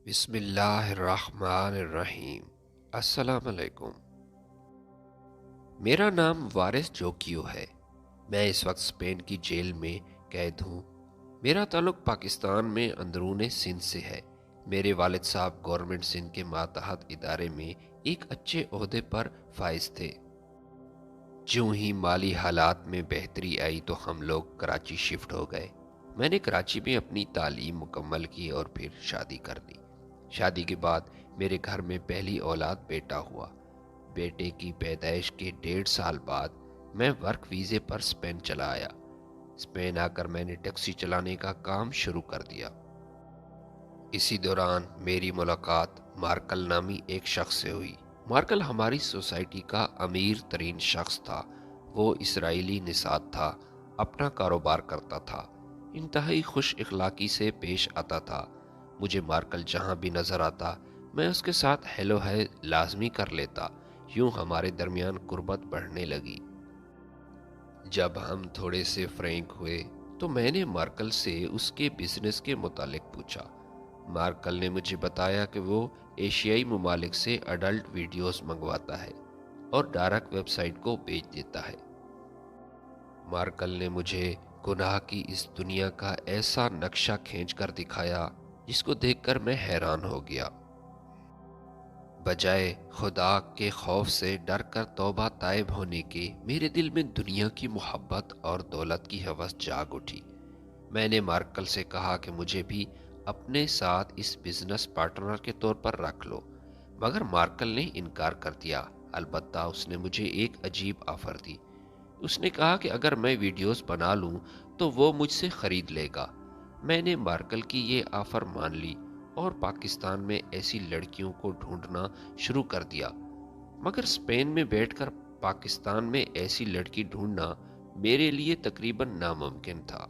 بسم اللہ الرحمن الرحیم۔ السلام علیکم۔ میرا نام وارث جوکیو ہے۔ میں اس وقت اسپین کی جیل میں قید ہوں۔ میرا تعلق پاکستان میں اندرون سندھ سے ہے۔ میرے والد صاحب گورنمنٹ سندھ کے ماتحت ادارے میں ایک اچھے عہدے پر فائز تھے۔ جوں ہی مالی حالات میں بہتری آئی تو ہم لوگ کراچی شفٹ ہو گئے۔ میں نے کراچی میں اپنی تعلیم مکمل کی اور پھر شادی کر لی۔ شادی کے بعد میرے گھر میں پہلی اولاد بیٹا ہوا۔ بیٹے کی پیدائش کے 1.5 سال بعد میں ورک ویزے پر اسپین چلا آیا۔ اسپین آ کر میں نے ٹیکسی چلانے کا کام شروع کر دیا۔ اسی دوران میری ملاقات مارکل نامی ایک شخص سے ہوئی۔ مارکل ہماری سوسائٹی کا امیر ترین شخص تھا۔ وہ اسرائیلی نژاد تھا، اپنا کاروبار کرتا تھا، انتہائی خوش اخلاقی سے پیش آتا تھا۔ مجھے مارکل جہاں بھی نظر آتا میں اس کے ساتھ ہیلو ہے لازمی کر لیتا۔ یوں ہمارے درمیان قربت بڑھنے لگی۔ جب ہم تھوڑے سے فرینک ہوئے تو میں نے مارکل سے اس کے بزنس کے متعلق پوچھا۔ مارکل نے مجھے بتایا کہ وہ ایشیائی ممالک سے اڈلٹ ویڈیوز منگواتا ہے اور ڈارک ویب سائٹ کو بیچ دیتا ہے۔ مارکل نے مجھے گناہ کی اس دنیا کا ایسا نقشہ کھینچ کر دکھایا جس کو دیکھ کر میں حیران ہو گیا۔ بجائے خدا کے خوف سے ڈر کر توبہ طائب ہونے کے، میرے دل میں دنیا کی محبت اور دولت کی ہوس جاگ اٹھی۔ میں نے مارکل سے کہا کہ مجھے بھی اپنے ساتھ اس بزنس پارٹنر کے طور پر رکھ لو، مگر مارکل نے انکار کر دیا۔ البتہ اس نے مجھے ایک عجیب آفر دی۔ اس نے کہا کہ اگر میں ویڈیوز بنا لوں تو وہ مجھ سے خرید لے گا۔ میں نے مارکل کی یہ آفر مان لی اور پاکستان میں ایسی لڑکیوں کو ڈھونڈنا شروع کر دیا، مگر اسپین میں بیٹھ کر پاکستان میں ایسی لڑکی ڈھونڈنا میرے لیے تقریباً ناممکن تھا۔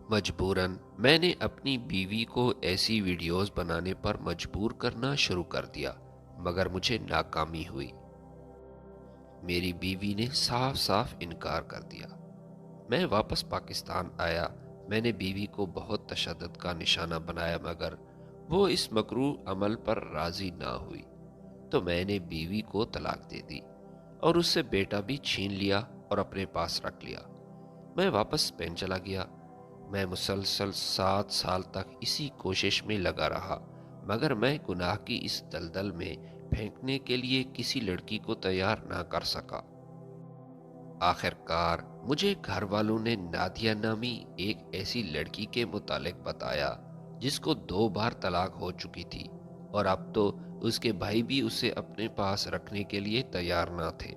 مجبوراً میں نے اپنی بیوی کو ایسی ویڈیوز بنانے پر مجبور کرنا شروع کر دیا، مگر مجھے ناکامی ہوئی۔ میری بیوی نے صاف صاف انکار کر دیا۔ میں واپس پاکستان آیا۔ میں نے بیوی کو بہت تشدد کا نشانہ بنایا، مگر وہ اس مکروہ عمل پر راضی نہ ہوئی، تو میں نے بیوی کو طلاق دے دی اور اس سے بیٹا بھی چھین لیا اور اپنے پاس رکھ لیا۔ میں واپس اسپین چلا گیا۔ میں مسلسل 7 سال تک اسی کوشش میں لگا رہا، مگر میں گناہ کی اس دلدل میں پھینکنے کے لیے کسی لڑکی کو تیار نہ کر سکا۔ آخر کار مجھے گھر والوں نے نادیہ نامی ایک ایسی لڑکی کے متعلق بتایا جس کو 2 بار طلاق ہو چکی تھی، اور اب تو اس کے بھائی بھی اسے اپنے پاس رکھنے کے لیے تیار نہ تھے۔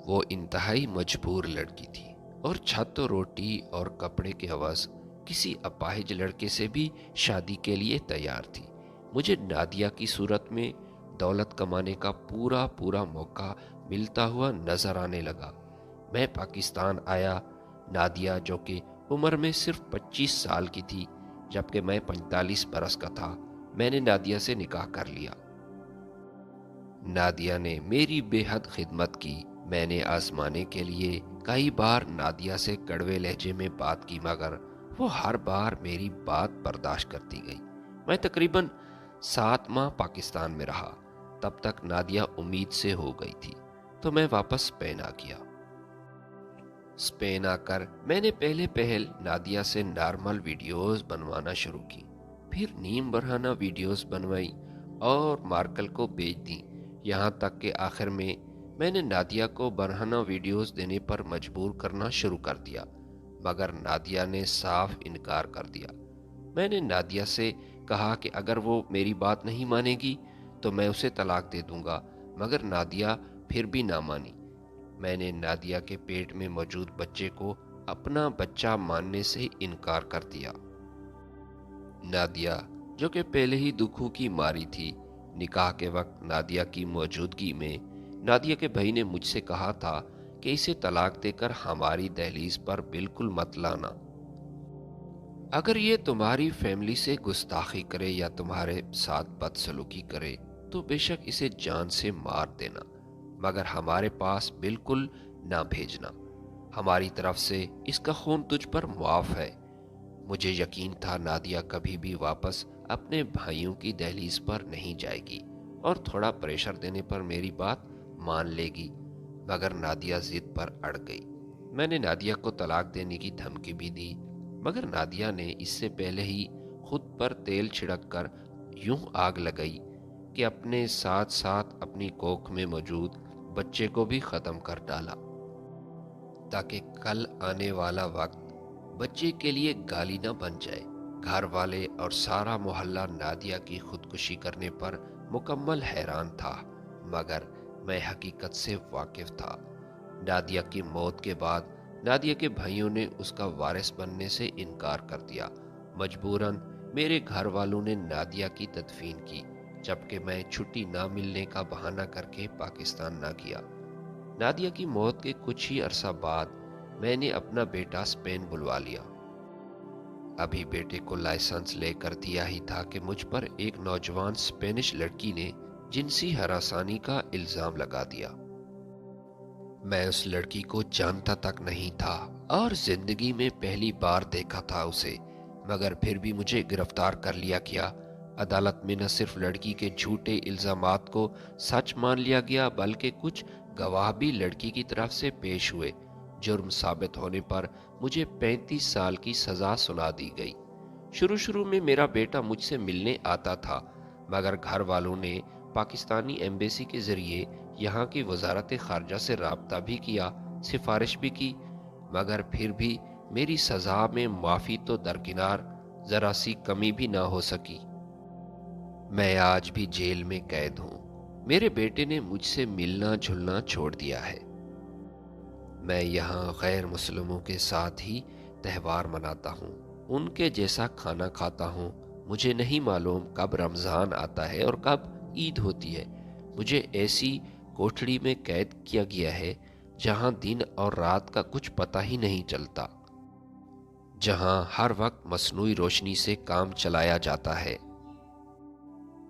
وہ انتہائی مجبور لڑکی تھی اور چھت و روٹی اور کپڑے کے عوض کسی اپاہج لڑکے سے بھی شادی کے لیے تیار تھی۔ مجھے نادیہ کی صورت میں دولت کمانے کا پورا موقع ملتا ہوا نظر آنے لگا۔ میں پاکستان آیا۔ نادیہ جو کہ عمر میں صرف 25 سال کی تھی جبکہ میں 45 برس کا تھا، میں نے نادیہ سے نکاح کر لیا۔ نادیہ نے میری بے حد خدمت کی۔ میں نے آزمانے کے لیے کئی بار نادیہ سے کڑوے لہجے میں بات کی، مگر وہ ہر بار میری بات برداشت کرتی گئی۔ میں تقریباً 7 ماہ پاکستان میں رہا۔ تب تک نادیہ امید سے ہو گئی تھی، تو میں واپس اسپین آ گیا۔ اسپین آ کر میں نے پہل نادیہ سے نارمل ویڈیوز بنوانا شروع کی، پھر نیم برہنہ ویڈیوز بنوائی اور مارکل کو بیچ دیں، یہاں تک کہ آخر میں نے نادیہ کو برہنہ ویڈیوز دینے پر مجبور کرنا شروع کر دیا، مگر نادیہ نے صاف انکار کر دیا۔ میں نے نادیہ سے کہا کہ اگر وہ میری بات نہیں مانے گی تو میں اسے طلاق دے دوں گا، مگر نادیہ پھر بھی نہ مانی۔ میں نے نادیہ کے پیٹ میں موجود بچے کو اپنا بچہ ماننے سے انکار کر دیا۔ نادیہ جو کہ پہلے ہی دکھوں کی ماری تھی، نکاح کے وقت نادیہ کی موجودگی میں نادیہ کے بھائی نے مجھ سے کہا تھا کہ اسے طلاق دے کر ہماری دہلیز پر بالکل مت لانا۔ اگر یہ تمہاری فیملی سے گستاخی کرے یا تمہارے ساتھ بدسلوکی کرے تو بے شک اسے جان سے مار دینا، مگر ہمارے پاس بالکل نہ بھیجنا۔ ہماری طرف سے اس کا خون تجھ پر معاف ہے۔ مجھے یقین تھا نادیہ کبھی بھی واپس اپنے بھائیوں کی دہلیز پر نہیں جائے گی اور تھوڑا پریشر دینے پر میری بات مان لے گی، مگر نادیہ ضد پر اڑ گئی۔ میں نے نادیہ کو طلاق دینے کی دھمکی بھی دی، مگر نادیہ نے اس سے پہلے ہی خود پر تیل چھڑک کر یوں آگ لگائی کہ اپنے ساتھ ساتھ اپنی کوکھ میں موجود بچے کو بھی ختم کر ڈالا، تاکہ کل آنے والا وقت بچے کے لیے گالی نہ بن جائے۔ گھر والے اور سارا محلہ نادیہ کی خودکشی کرنے پر مکمل حیران تھا، مگر میں حقیقت سے واقف تھا۔ نادیہ کی موت کے بعد نادیہ کے بھائیوں نے اس کا وارث بننے سے انکار کر دیا۔ مجبوراً میرے گھر والوں نے نادیہ کی تدفین کی، جبکہ میں چھٹی نہ ملنے کا بہانہ کر کے پاکستان نہ گیا۔ نادیہ کی موت کے کچھ ہی عرصہ بعد میں نے اپنا بیٹا اسپین بلوا لیا۔ ابھی بیٹے کو لائسنس لے کر دیا ہی تھا کہ مجھ پر ایک نوجوان اسپینش لڑکی نے جنسی ہراسانی کا الزام لگا دیا۔ میں اس لڑکی کو جانتا تک نہیں تھا اور زندگی میں پہلی بار دیکھا تھا اسے، مگر پھر بھی مجھے گرفتار کر لیا گیا۔ عدالت میں نہ صرف لڑکی کے جھوٹے الزامات کو سچ مان لیا گیا، بلکہ کچھ گواہ بھی لڑکی کی طرف سے پیش ہوئے۔ جرم ثابت ہونے پر مجھے 35 سال کی سزا سنا دی گئی۔ شروع میں میرا بیٹا مجھ سے ملنے آتا تھا، مگر گھر والوں نے پاکستانی ایمبیسی کے ذریعے یہاں کی وزارت خارجہ سے رابطہ بھی کیا، سفارش بھی کی، مگر پھر بھی میری سزا میں معافی تو درکنار ذرا سی کمی بھی نہ ہو سکی۔ میں آج بھی جیل میں قید ہوں۔ میرے بیٹے نے مجھ سے ملنا جھلنا چھوڑ دیا ہے۔ میں یہاں غیر مسلموں کے ساتھ ہی تہوار مناتا ہوں، ان کے جیسا کھانا کھاتا ہوں۔ مجھے نہیں معلوم کب رمضان آتا ہے اور کب عید ہوتی ہے۔ مجھے ایسی کوٹھڑی میں قید کیا گیا ہے جہاں دن اور رات کا کچھ پتہ ہی نہیں چلتا، جہاں ہر وقت مصنوعی روشنی سے کام چلایا جاتا ہے۔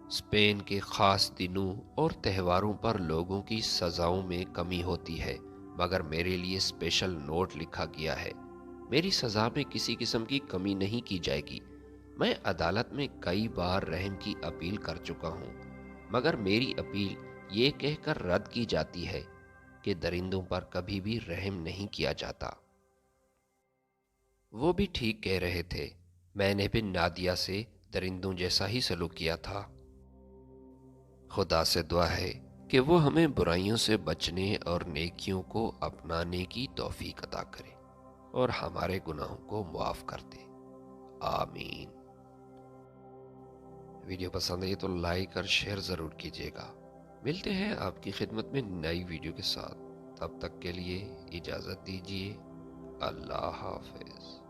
اسپین کے خاص دنوں اور تہواروں پر لوگوں کی سزاؤں میں کمی ہوتی ہے، مگر میرے لیے اسپیشل نوٹ لکھا گیا ہے۔ میری سزا میں کسی قسم کی کمی نہیں کی جائے گی۔ میں عدالت میں کئی بار رحم کی اپیل کر چکا ہوں، مگر میری اپیل یہ کہہ کر رد کی جاتی ہے کہ درندوں پر کبھی بھی رحم نہیں کیا جاتا۔ وہ بھی ٹھیک کہہ رہے تھے، میں نے بھی نادیہ سے درندوں جیسا ہی سلوک کیا تھا۔ خدا سے دعا ہے کہ وہ ہمیں برائیوں سے بچنے اور نیکیوں کو اپنانے کی توفیق عطا کرے اور ہمارے گناہوں کو معاف کر دے، آمین۔ ویڈیو پسند آئی تو لائک اور شیئر ضرور کیجیے گا۔ ملتے ہیں آپ کی خدمت میں نئی ویڈیو کے ساتھ، تب تک کے لیے اجازت دیجیے۔ اللہ حافظ۔